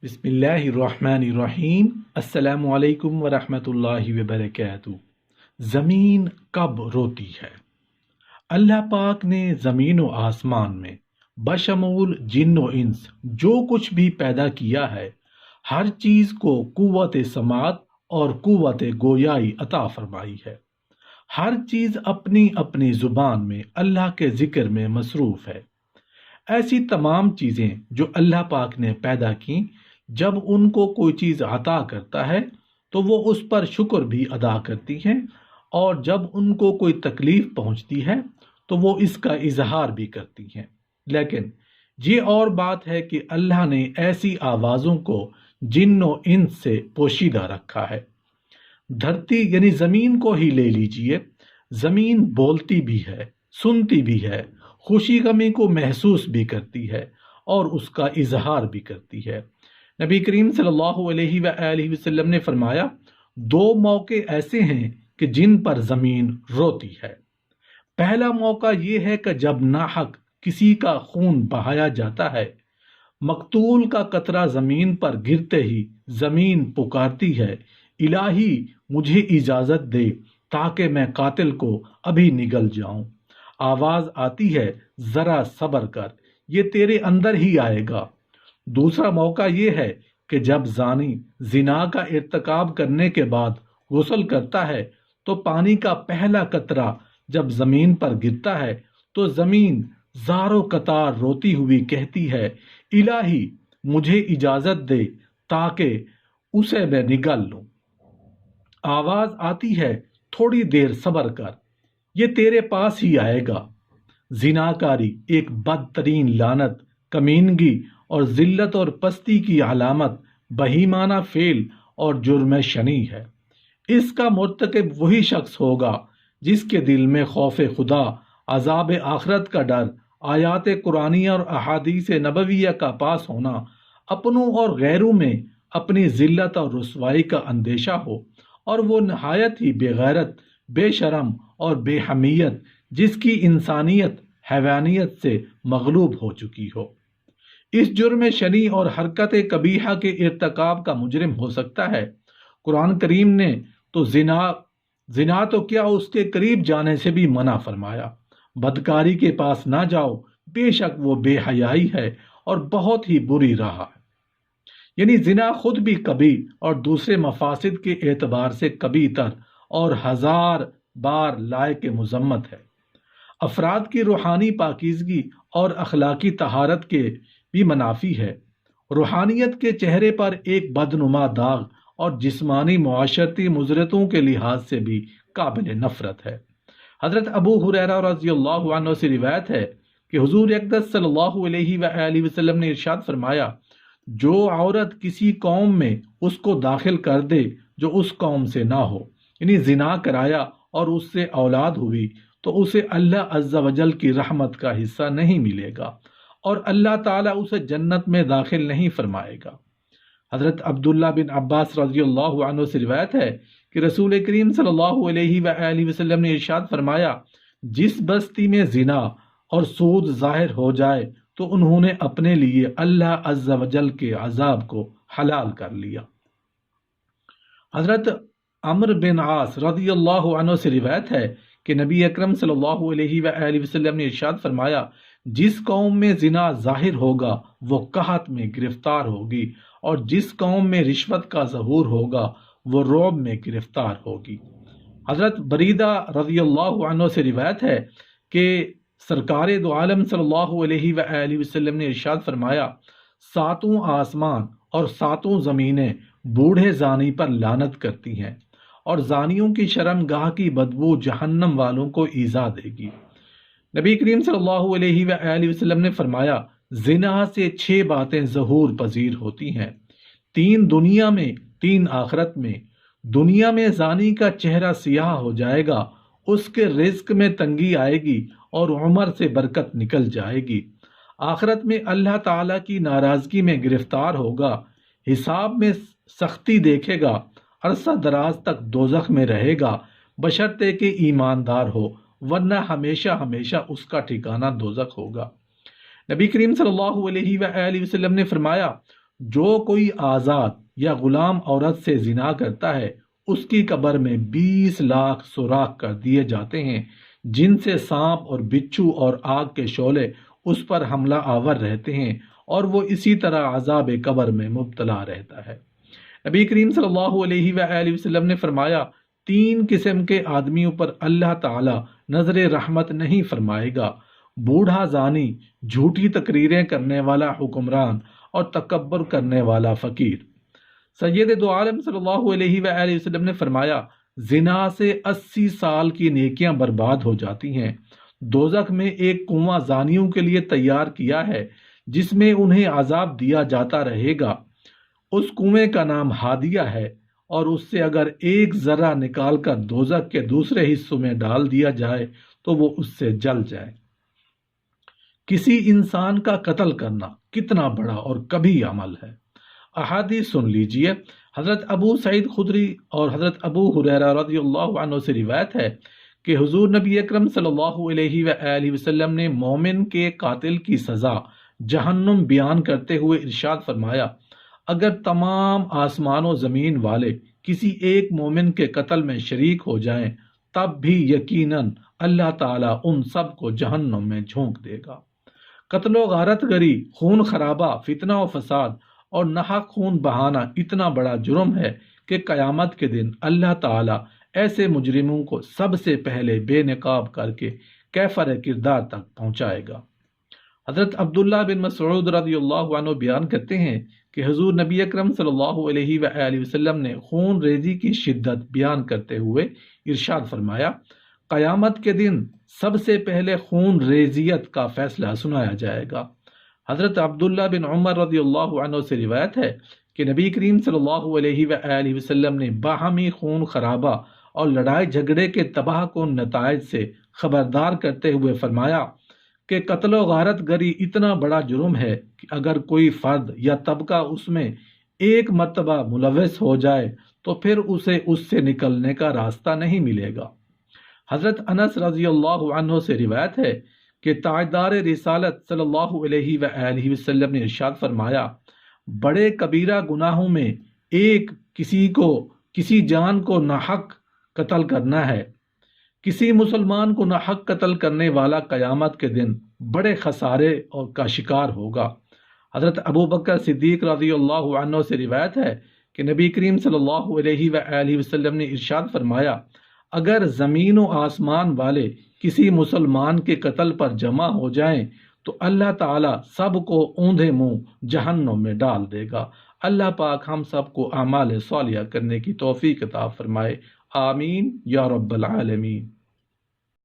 بسم اللہ الرحمن الرحیم۔ السلام علیکم ورحمۃ اللہ وبرکاتہ۔ زمین کب روتی ہے؟ اللہ پاک نے زمین و آسمان میں بشمول جن و انس جو کچھ بھی پیدا کیا ہے، ہر چیز کو قوت سماعت اور قوت گویائی عطا فرمائی ہے۔ ہر چیز اپنی اپنی زبان میں اللہ کے ذکر میں مصروف ہے۔ ایسی تمام چیزیں جو اللہ پاک نے پیدا کیں، جب ان کو کوئی چیز عطا کرتا ہے تو وہ اس پر شکر بھی ادا کرتی ہیں، اور جب ان کو کوئی تکلیف پہنچتی ہے تو وہ اس کا اظہار بھی کرتی ہیں۔ لیکن یہ اور بات ہے کہ اللہ نے ایسی آوازوں کو جن و انس سے پوشیدہ رکھا ہے۔ دھرتی یعنی زمین کو ہی لے لیجئے، زمین بولتی بھی ہے، سنتی بھی ہے، خوشی غمی کو محسوس بھی کرتی ہے اور اس کا اظہار بھی کرتی ہے۔ نبی کریم صلی اللہ علیہ وآلہ وسلم نے فرمایا، دو موقع ایسے ہیں کہ جن پر زمین روتی ہے۔ پہلا موقع یہ ہے کہ جب ناحق کسی کا خون بہایا جاتا ہے، مقتول کا قطرہ زمین پر گرتے ہی زمین پکارتی ہے، الہی مجھے اجازت دے تاکہ میں قاتل کو ابھی نگل جاؤں۔ آواز آتی ہے، ذرا صبر کر، یہ تیرے اندر ہی آئے گا۔ دوسرا موقع یہ ہے کہ جب زانی زنا کا ارتکاب کرنے کے بعد غسل کرتا ہے تو پانی کا پہلا قطرہ جب زمین پر گرتا ہے تو زمین زاروں قطار روتی ہوئی کہتی ہے، الہی مجھے اجازت دے تاکہ اسے میں نگل لوں۔ آواز آتی ہے، تھوڑی دیر صبر کر، یہ تیرے پاس ہی آئے گا۔ زناکاری ایک بدترین لعنت، کمینگی اور ذلت اور پستی کی علامت، بہیمانہ فعل اور جرم شنیع ہے۔ اس کا مرتکب وہی شخص ہوگا جس کے دل میں خوف خدا، عذاب آخرت کا ڈر، آیات قرآنیہ اور احادیث نبویہ کا پاس ہونا، اپنوں اور غیروں میں اپنی ذلت اور رسوائی کا اندیشہ ہو، اور وہ نہایت ہی بے غیرت، بے شرم اور بے حمیت جس کی انسانیت حیوانیت سے مغلوب ہو چکی ہو۔ اس جرم شنیع اور حرکت قبیحہ کے ارتکاب کا مجرم ہو سکتا ہے۔ قرآن کریم نے تو زنا تو کیا اس کے قریب جانے سے بھی منع فرمایا۔ بدکاری کے پاس نہ جاؤ، بے شک وہ بے حیائی ہے اور بہت ہی بری راہ ہے۔ یعنی زنا خود بھی کبھی اور دوسرے مفاسد کے اعتبار سے کبھی تر اور ہزار بار لائق مذمت ہے۔ افراد کی روحانی پاکیزگی اور اخلاقی طہارت کے بھی منافی ہے۔ روحانیت کے چہرے پر ایک بدنما داغ اور جسمانی معاشرتی مضرتوں کے لحاظ سے بھی قابل نفرت ہے۔ حضرت ابو ہریرہ رضی اللہ عنہ سے روایت ہے کہ حضور اقدس صلی اللہ علیہ وآلہ وسلم نے ارشاد فرمایا، جو عورت کسی قوم میں اس کو داخل کر دے جو اس قوم سے نہ ہو، یعنی زنا کرایا اور اس سے اولاد ہوئی، تو اسے اللہ عز و جل کی رحمت کا حصہ نہیں ملے گا اور اللہ تعالیٰ اسے جنت میں داخل نہیں فرمائے گا۔ حضرت عبداللہ بن عباس رضی اللہ عنہ سے روایت ہے کہ رسول کریم صلی اللہ علیہ وآلہ وسلم نے ارشاد فرمایا، جس بستی میں زنا اور سود ظاہر ہو جائے تو انہوں نے اپنے لیے اللہ عز و جل کے عذاب کو حلال کر لیا۔ حضرت عمرو بن عاص رضی اللہ عنہ سے روایت ہے کہ نبی اکرم صلی اللہ علیہ وآلہ وسلم نے ارشاد فرمایا، جس قوم میں زنا ظاہر ہوگا وہ قحط میں گرفتار ہوگی، اور جس قوم میں رشوت کا ظہور ہوگا وہ رعب میں گرفتار ہوگی۔ حضرت بریدہ رضی اللہ عنہ سے روایت ہے کہ سرکار دو عالم صلی اللہ علیہ وآلہ وسلم نے ارشاد فرمایا، ساتوں آسمان اور ساتوں زمینیں بوڑھے زانی پر لعنت کرتی ہیں، اور زانیوں کی شرم گاہ کی بدبو جہنم والوں کو ایذا دے گی۔ نبی کریم صلی اللہ علیہ وآلہ وسلم نے فرمایا، زنا سے 6 باتیں ظہور پذیر ہوتی ہیں، 3 دنیا میں، 3 آخرت میں۔ دنیا میں زانی کا چہرہ سیاہ ہو جائے گا، اس کے رزق میں تنگی آئے گی اور عمر سے برکت نکل جائے گی۔ آخرت میں اللہ تعالیٰ کی ناراضگی میں گرفتار ہوگا، حساب میں سختی دیکھے گا، عرصہ دراز تک دوزخ میں رہے گا، بشرطے کہ ایماندار ہو، ورنہ ہمیشہ ہمیشہ اس کا ٹھکانہ دوزخ ہوگا۔ نبی کریم صلی اللہ علیہ وآلہ وسلم نے فرمایا، جو کوئی آزاد یا غلام عورت سے زنا کرتا ہے اس کی قبر میں 20 لاکھ سوراخ کر دیے جاتے ہیں، جن سے سانپ اور بچھو اور آگ کے شعلے اس پر حملہ آور رہتے ہیں اور وہ اسی طرح عذاب قبر میں مبتلا رہتا ہے۔ نبی کریم صلی اللہ علیہ وآلہ وسلم نے فرمایا، 3 قسم کے آدمیوں پر اللہ تعالی نظر رحمت نہیں فرمائے گا: بوڑھا زانی، جھوٹی تقریریں کرنے والا حکمران اور تکبر کرنے والا فقیر۔ سید دو عالم صلی اللہ علیہ وآلہ وسلم نے فرمایا، زنا سے 80 سال کی نیکیاں برباد ہو جاتی ہیں۔ دوزخ میں ایک کنواں زانیوں کے لیے تیار کیا ہے جس میں انہیں عذاب دیا جاتا رہے گا۔ اس کنویں کا نام ہادیہ ہے، اور اس سے اگر ایک ذرہ نکال کر دوزخ کے دوسرے حصوں میں ڈال دیا جائے تو وہ اس سے جل جائے۔ کسی انسان کا قتل کرنا کتنا بڑا اور کبھی عمل ہے۔ احادیث سن لیجئے۔ حضرت ابو سعید خدری اور حضرت ابو ہریرہ رضی اللہ عنہ سے روایت ہے کہ حضور نبی اکرم صلی اللہ علیہ وآلہ وسلم نے مومن کے قاتل کی سزا جہنم بیان کرتے ہوئے ارشاد فرمایا، اگر تمام آسمان و زمین والے کسی ایک مومن کے قتل میں شریک ہو جائیں تب بھی یقیناً اللہ تعالیٰ ان سب کو جہنم میں جھونک دے گا۔ قتل و غارت گری، خون خرابہ، فتنہ و فساد اور ناحق خون بہانا اتنا بڑا جرم ہے کہ قیامت کے دن اللہ تعالیٰ ایسے مجرموں کو سب سے پہلے بے نقاب کر کے کیفر کردار تک پہنچائے گا۔ حضرت عبداللہ بن مسعود رضی اللہ عنہ بیان کرتے ہیں کہ حضور نبی اکرم صلی اللہ علیہ وآلہ وسلم نے خون ریزی کی شدت بیان کرتے ہوئے ارشاد فرمایا، قیامت کے دن سب سے پہلے خون ریزیت کا فیصلہ سنایا جائے گا۔ حضرت عبداللہ بن عمر رضی اللہ عنہ سے روایت ہے کہ نبی کریم صلی اللہ علیہ وآلہ وسلم نے باہمی خون خرابہ اور لڑائی جھگڑے کے تباہ کن نتائج سے خبردار کرتے ہوئے فرمایا کہ قتل و غارت گری اتنا بڑا جرم ہے کہ اگر کوئی فرد یا طبقہ اس میں ایک مرتبہ ملوث ہو جائے تو پھر اسے اس سے نکلنے کا راستہ نہیں ملے گا۔ حضرت انس رضی اللہ عنہ سے روایت ہے کہ تاجدار رسالت صلی اللہ علیہ وآلہ وسلم نے ارشاد فرمایا، بڑے کبیرہ گناہوں میں ایک کسی جان کو ناحق قتل کرنا ہے۔ کسی مسلمان کو ناحق قتل کرنے والا قیامت کے دن بڑے خسارے کا شکار ہوگا۔ حضرت ابو بکر صدیق رضی اللہ عنہ سے روایت ہے کہ نبی کریم صلی اللہ علیہ وآلہ وسلم نے ارشاد فرمایا، اگر زمین و آسمان والے کسی مسلمان کے قتل پر جمع ہو جائیں تو اللہ تعالیٰ سب کو اوندھے منہ جہنم میں ڈال دے گا۔ اللہ پاک ہم سب کو اعمال صالحہ کرنے کی توفیق عطا فرمائے، آمین یا رب العالمین۔